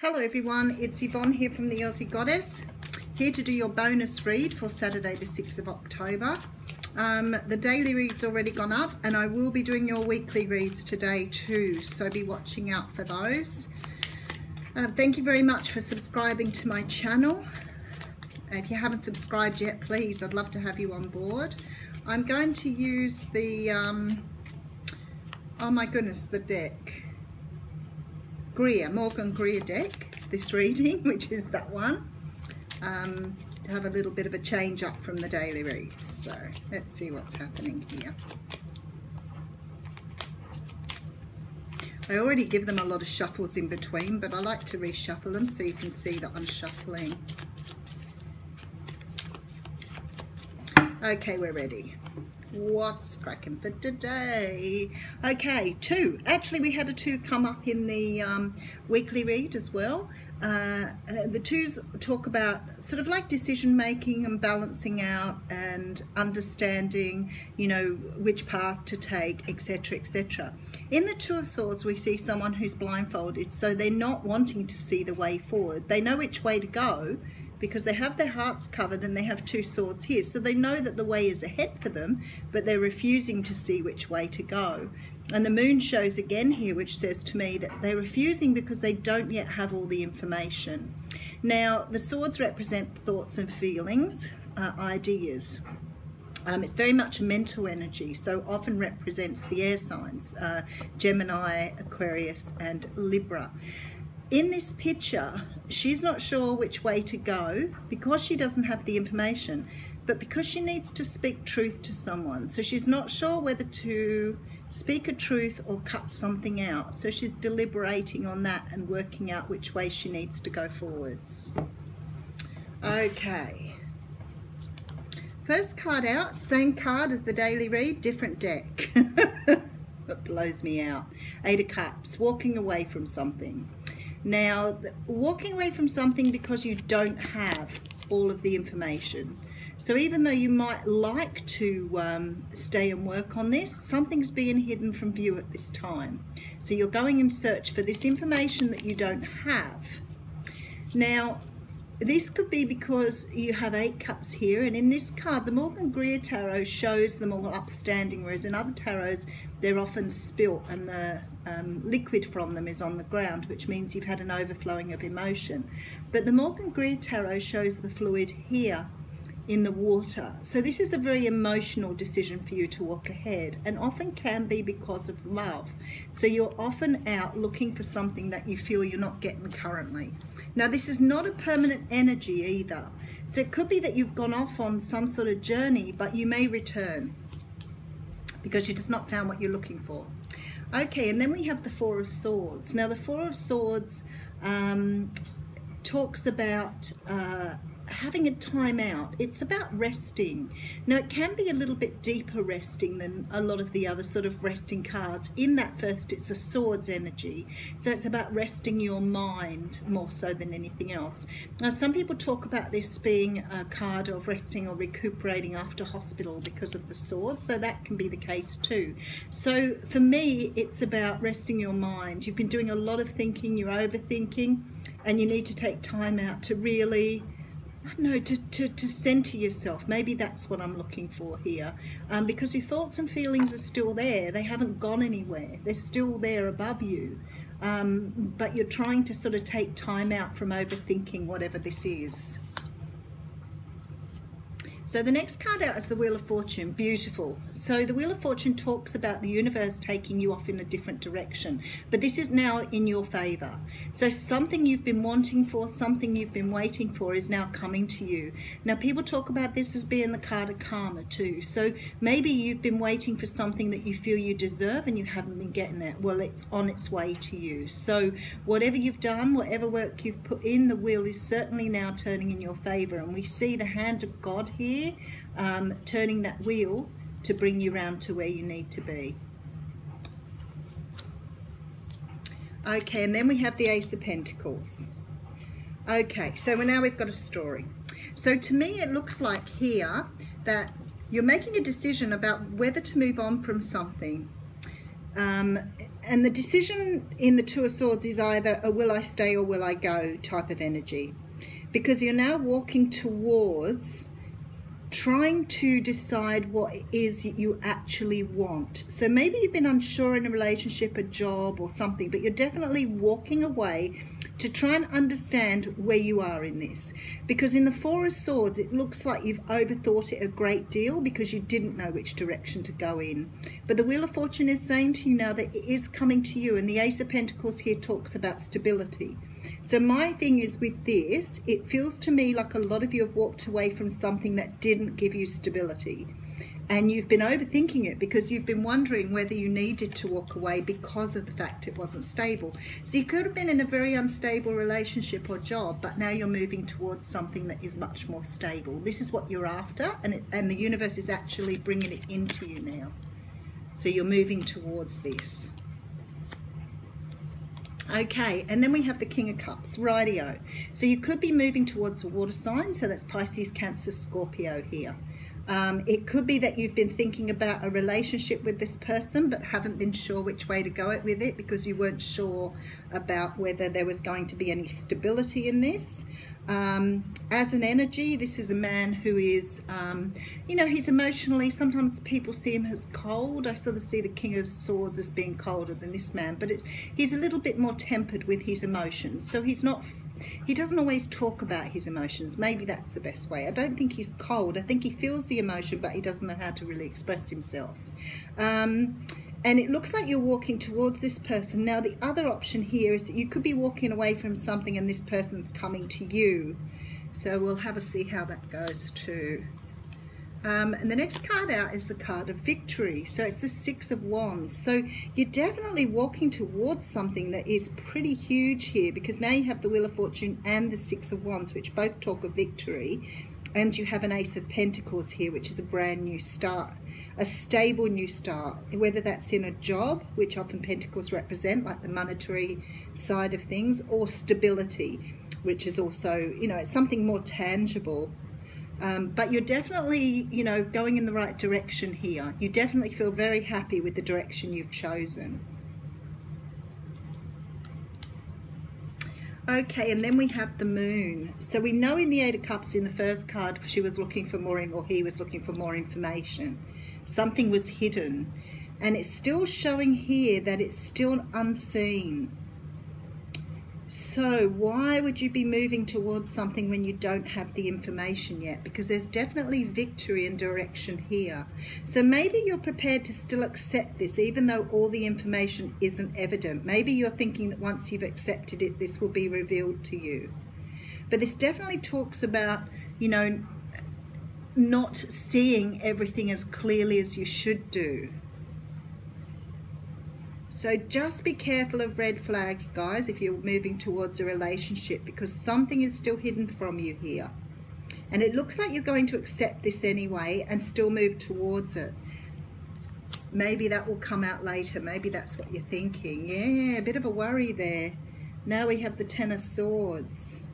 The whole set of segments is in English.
Hello everyone, it's Yvonne here from the Aussie Goddess, here to do your bonus read for Saturday the 6th of October. The daily read's already gone up and I will be doing your weekly reads today too, so be watching out for those. Thank you very much for subscribing to my channel. If you haven't subscribed yet, please, I'd love to have you on board. I'm going to use the, oh my goodness, the deck. Morgan Greer deck, this reading, which is that one, to have a little bit of a change up from the daily reads. So let's see what's happening here. I already give them a lot of shuffles in between, but I like to reshuffle them so you can see that I'm shuffling. Okay, we're ready. What's cracking for today? Okay, 2. Actually, we had a 2 come up in the weekly read as well. The 2s talk about sort of like decision making and balancing out and understanding, you know, which path to take, etc., etc. In the 2 of Swords, we see someone who's blindfolded, so they're not wanting to see the way forward. They know which way to go, because they have their hearts covered and they have 2 swords here. So they know that the way is ahead for them, but they're refusing to see which way to go. And the moon shows again here, which says to me that they're refusing because they don't yet have all the information. Now, the swords represent thoughts and feelings, ideas. It's very much a mental energy, so often represents the air signs, Gemini, Aquarius, and Libra. In this picture, she's not sure which way to go because she doesn't have the information, but because she needs to speak truth to someone. So she's not sure whether to speak a truth or cut something out. So she's deliberating on that and working out which way she needs to go forwards. Okay. First card out, same card as the daily read, different deck. That blows me out. 8 of Cups, walking away from something. Now, walking away from something because you don't have all of the information. So even though you might like to stay and work on this, something's being hidden from view at this time. So you're going in search for this information that you don't have. Now, this could be because you have 8 cups here, and in this card, the Morgan Greer Tarot shows them all upstanding, whereas in other tarots, they're often spilt and the liquid from them is on the ground, which means you've had an overflowing of emotion. But the Morgan Greer Tarot shows the fluid here in the water. So this is a very emotional decision for you to walk ahead, and often can be because of love. So you're often out looking for something that you feel you're not getting currently. Now, this is not a permanent energy either. So it could be that you've gone off on some sort of journey, but you may return because you just not found what you're looking for. Okay, and then we have the 4 of Swords. Now, the 4 of Swords talks about having a time out. It's about resting. Now, it can be a little bit deeper resting than a lot of the other sort of resting cards. In that first, it's a swords energy. So it's about resting your mind more so than anything else. Now, some people talk about this being a card of resting or recuperating after hospital because of the swords. So that can be the case too. So for me, it's about resting your mind. You've been doing a lot of thinking, you're overthinking, and you need to take time out to really, I don't know, to center yourself. Maybe that's what I'm looking for here, because your thoughts and feelings are still there. They haven't gone anywhere. They're still there above you, but you're trying to sort of take time out from overthinking whatever this is. So the next card out is the Wheel of Fortune. Beautiful. So the Wheel of Fortune talks about the universe taking you off in a different direction, but this is now in your favor. So something you've been wanting for, something you've been waiting for is now coming to you. Now, people talk about this as being the card of karma too. So maybe you've been waiting for something that you feel you deserve and you haven't been getting it. Well, it's on its way to you. So whatever you've done, whatever work you've put in, the wheel is certainly now turning in your favor. And we see the hand of God here, turning that wheel to bring you round to where you need to be. Okay, and then we have the Ace of Pentacles. Okay, so now we've got a story. So to me, it looks like here that you're making a decision about whether to move on from something. And the decision in the Two of Swords is either a will I stay or will I go type of energy, because you're now walking towards trying to decide what it is you actually want. So maybe you've been unsure in a relationship, a job or something, but you're definitely walking away to try and understand where you are in this. Because in the Four of Swords, it looks like you've overthought it a great deal because you didn't know which direction to go in. But the Wheel of Fortune is saying to you now that it is coming to you, and the Ace of Pentacles here talks about stability. So my thing is with this, it feels to me like a lot of you have walked away from something that didn't give you stability. And you've been overthinking it because you've been wondering whether you needed to walk away because of the fact it wasn't stable. So you could have been in a very unstable relationship or job, but now you're moving towards something that is much more stable. This is what you're after, and the universe is actually bringing it into you now. So you're moving towards this. Okay, and then we have the King of Cups, rightio. So you could be moving towards a water sign, so that's Pisces, Cancer, Scorpio here. It could be that you've been thinking about a relationship with this person but haven't been sure which way to go with it because you weren't sure about whether there was going to be any stability in this. As an energy, this is a man who is, you know, he's emotionally, sometimes people see him as cold. I sort of see the King of Swords as being colder than this man, but he's a little bit more tempered with his emotions. So he doesn't always talk about his emotions. Maybe that's the best way. I don't think he's cold. I think he feels the emotion, but he doesn't know how to really express himself. And it looks like you're walking towards this person. Now, the other option here is that you could be walking away from something and this person's coming to you. So we'll have a see how that goes too. And the next card out is the card of victory. So it's the Six of Wands. So you're definitely walking towards something that is pretty huge here, because now you have the Wheel of Fortune and the Six of Wands, which both talk of victory. And you have an Ace of Pentacles here, which is a brand new start, a stable new start, whether that's in a job, which often Pentacles represent, like the monetary side of things, or stability, which is also, you know, it's something more tangible. But you're definitely, you know, going in the right direction here. You definitely feel very happy with the direction you've chosen. Okay, and then we have the Moon. So we know in the Eight of Cups, in the first card, she was looking for more, or he was looking for more information. Something was hidden. And it's still showing here that it's still unseen. So why would you be moving towards something when you don't have the information yet? Because there's definitely victory and direction here. So maybe you're prepared to still accept this, even though all the information isn't evident. Maybe you're thinking that once you've accepted it, this will be revealed to you. But this definitely talks about, you know, not seeing everything as clearly as you should do. So just be careful of red flags, guys, if you're moving towards a relationship, because something is still hidden from you here. And it looks like you're going to accept this anyway and still move towards it. Maybe that will come out later. Maybe that's what you're thinking. Yeah, a bit of a worry there. Now we have the Ten of Swords.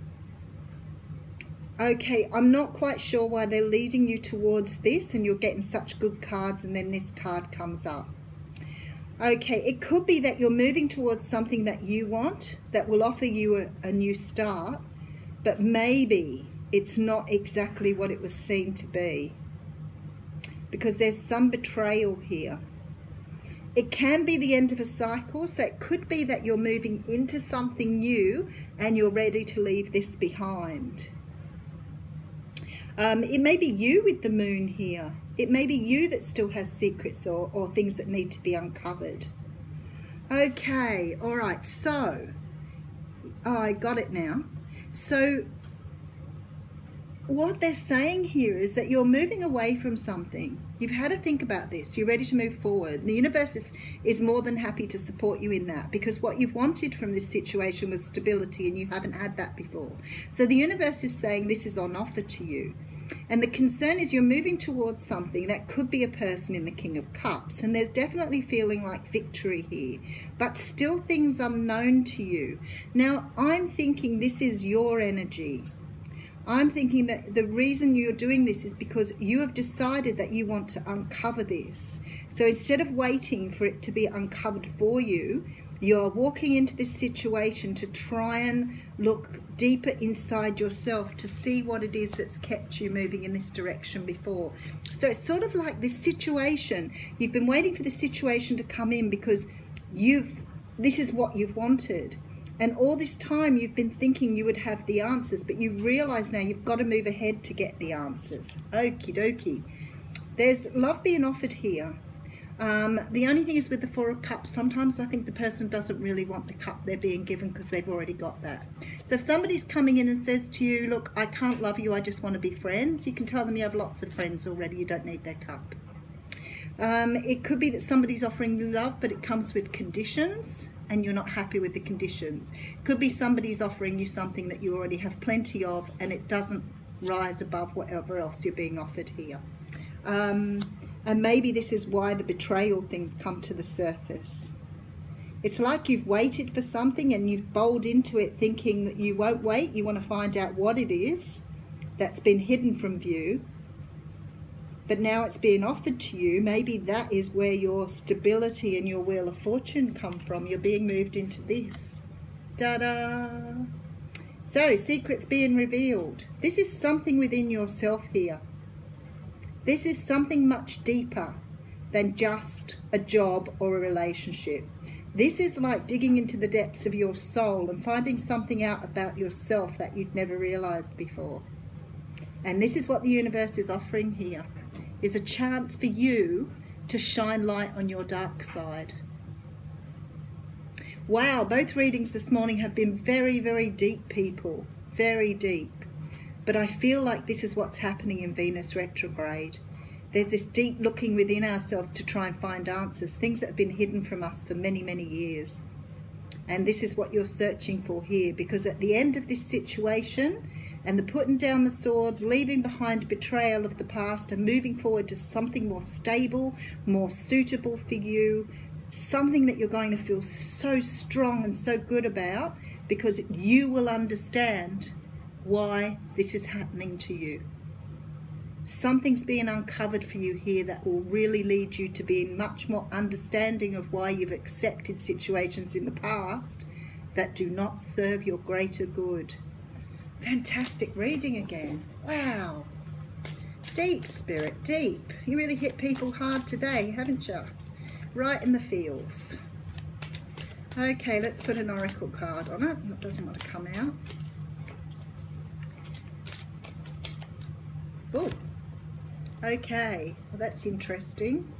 Okay, I'm not quite sure why they're leading you towards this and you're getting such good cards and then this card comes up. Okay, it could be that you're moving towards something that you want, that will offer you a new start, but maybe it's not exactly what it was seen to be, because there's some betrayal here. It can be the end of a cycle, so it could be that you're moving into something new and you're ready to leave this behind. It may be you with the Moon here. It may be you that still has secrets or things that need to be uncovered. Okay, all right, so, I got it now. So, what they're saying here is that you're moving away from something. You've had to think about this. You're ready to move forward. The universe is more than happy to support you in that, because what you've wanted from this situation was stability and you haven't had that before. So the universe is saying this is on offer to you. And the concern is you're moving towards something that could be a person in the King of Cups, and there's definitely feeling like victory here, but still things unknown to you. Now, I'm thinking this is your energy. I'm thinking that the reason you're doing this is because you have decided that you want to uncover this. So instead of waiting for it to be uncovered for you, you're walking into this situation to try and look deeper inside yourself to see what it is that's kept you moving in this direction before. So it's sort of like this situation. You've been waiting for the situation to come in because this is what you've wanted. And all this time you've been thinking you would have the answers, but you've realised now you've got to move ahead to get the answers. Okie dokie. There's love being offered here. The only thing is with the Four of Cups, sometimes I think the person doesn't really want the cup they're being given because they've already got that. So if somebody's coming in and says to you, look, I can't love you, I just want to be friends, you can tell them you have lots of friends already, you don't need their cup. It could be that somebody's offering you love, but it comes with conditions and you're not happy with the conditions. Could be somebody's offering you something that you already have plenty of and it doesn't rise above whatever else you're being offered here. And maybe this is why the betrayal things come to the surface. It's like you've waited for something and you've bowled into it thinking that you won't wait, you want to find out what it is that's been hidden from view. But now it's being offered to you. Maybe that is where your stability and your wheel of fortune come from. You're being moved into this. Da-da! So, secrets being revealed. This is something within yourself here. This is something much deeper than just a job or a relationship. This is like digging into the depths of your soul and finding something out about yourself that you'd never realised before. And this is what the universe is offering here. Is a chance for you to shine light on your dark side. Wow, both readings this morning have been very, very deep, people. Very deep. But I feel like this is what's happening in Venus retrograde. There's this deep looking within ourselves to try and find answers, things that have been hidden from us for many, many years. And this is what you're searching for here, because at the end of this situation, and the putting down the swords, leaving behind betrayal of the past and moving forward to something more stable, more suitable for you, something that you're going to feel so strong and so good about, because you will understand why this is happening to you. Something's being uncovered for you here that will really lead you to being much more understanding of why you've accepted situations in the past that do not serve your greater good. Fantastic reading again. Wow. Deep, Spirit, deep. You really hit people hard today, haven't you? Right in the feels. Okay, let's put an oracle card on it. It doesn't want to come out. Oh. Okay, well, that's interesting.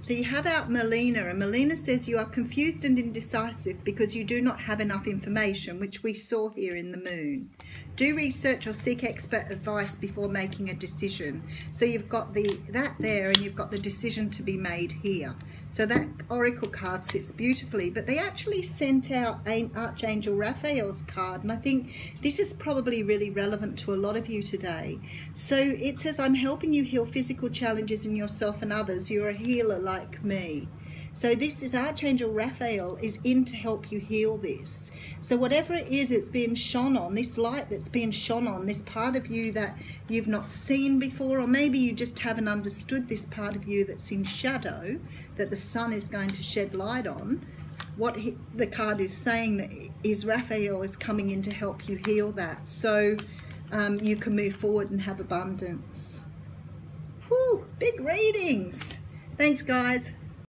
So you have out Melina, and Melina says you are confused and indecisive because you do not have enough information, which we saw here in the moon. Do research or seek expert advice before making a decision. So you've got that there, and you've got the decision to be made here. So that oracle card sits beautifully, but they actually sent out Archangel Raphael's card, and I think this is probably really relevant to a lot of you today. So it says, I'm helping you heal physical challenges in yourself and others. You're a healer like me. So this is Archangel Raphael is in to help you heal this. So whatever it is it's being shone on, this light that's being shone on, this part of you that you've not seen before, or maybe you just haven't understood this part of you that's in shadow, that the sun is going to shed light on, the card is saying that is Raphael is coming in to help you heal that. So you can move forward and have abundance. Whew, big readings. Thanks, guys.